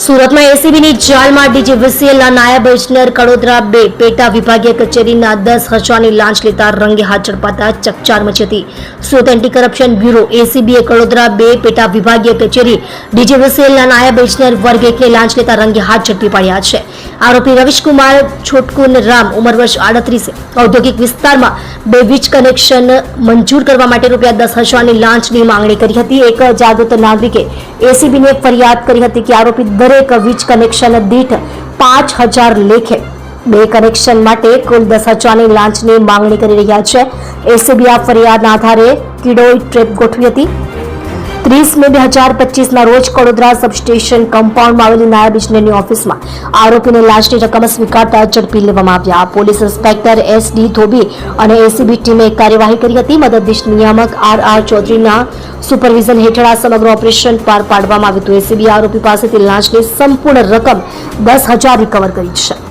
સુરતમાં એસીબીની જાળમાં ડીજીવીસીએલના નાયબ ઇજનેર કડોદરા 2 પેટા વિભાગીય કચેરીના 10,000ની લાંચ લેતા રંગે હાથ ઝડપાતા ચકચાર મચી હતી. સુરત એન્ટી કરપ્શન બ્યુરો એસીબીએ કડોદરા 2 પેટા વિભાગીય કચેરી ડીજીવીસીએલના નાયબ ઇજનેર વર્ગ 1ને લાંચ લેતા રંગે હાથ ઝડપી પાડ્યા છે. આરોપી રવિશકુમાર છોટકુન રામ ઉંમર વર્ષ 38 ઔદ્યોગિક વિસ્તારમાં 2 વીજ કનેક્શન મંજૂર કરવા માટે ₹10,000ની લાંચની માંગણી કરી હતી. એક જાગૃત નાગરિકે એસીબીને ફરિયાદ કરી હતી કે આરોપી દરેક વીજ કનેક્શન દીઠ 5,000 લેખે 2 કનેક્શન માટે કુલ 10,000ની લાંચની માંગણી કરી રહ્યા છે. એસીબી આ ફરિયાદના આધારે કિડોઈ ટ્રેપ ગોઠવી હતી. 30 મે 2025ના રોજ કડોદરા સબસ્ટેશન કમ્પાઉન્ડમાં આવેલી નાયબ ઇજનેરની ઓફિસમાં આરોપીને લાંચની રકમ સ્વીકારતા ઝડપી લેવામાં આવ્યા. પોલીસ ઇન્સ્પેક્ટર SD ધોબી અને એસીબી ટીમે કાર્યવાહી કરી હતી. મદદનીશ નિયામક RR ચૌધરીના સુપરવિઝન હેઠળ આ સમગ્ર ઓપરેશન પાર પાડવામાં આવ્યું હતું. એસીબી આરોપી પાસેથી લાંચની સંપૂર્ણ રકમ 10,000 રિકવર કરી છે.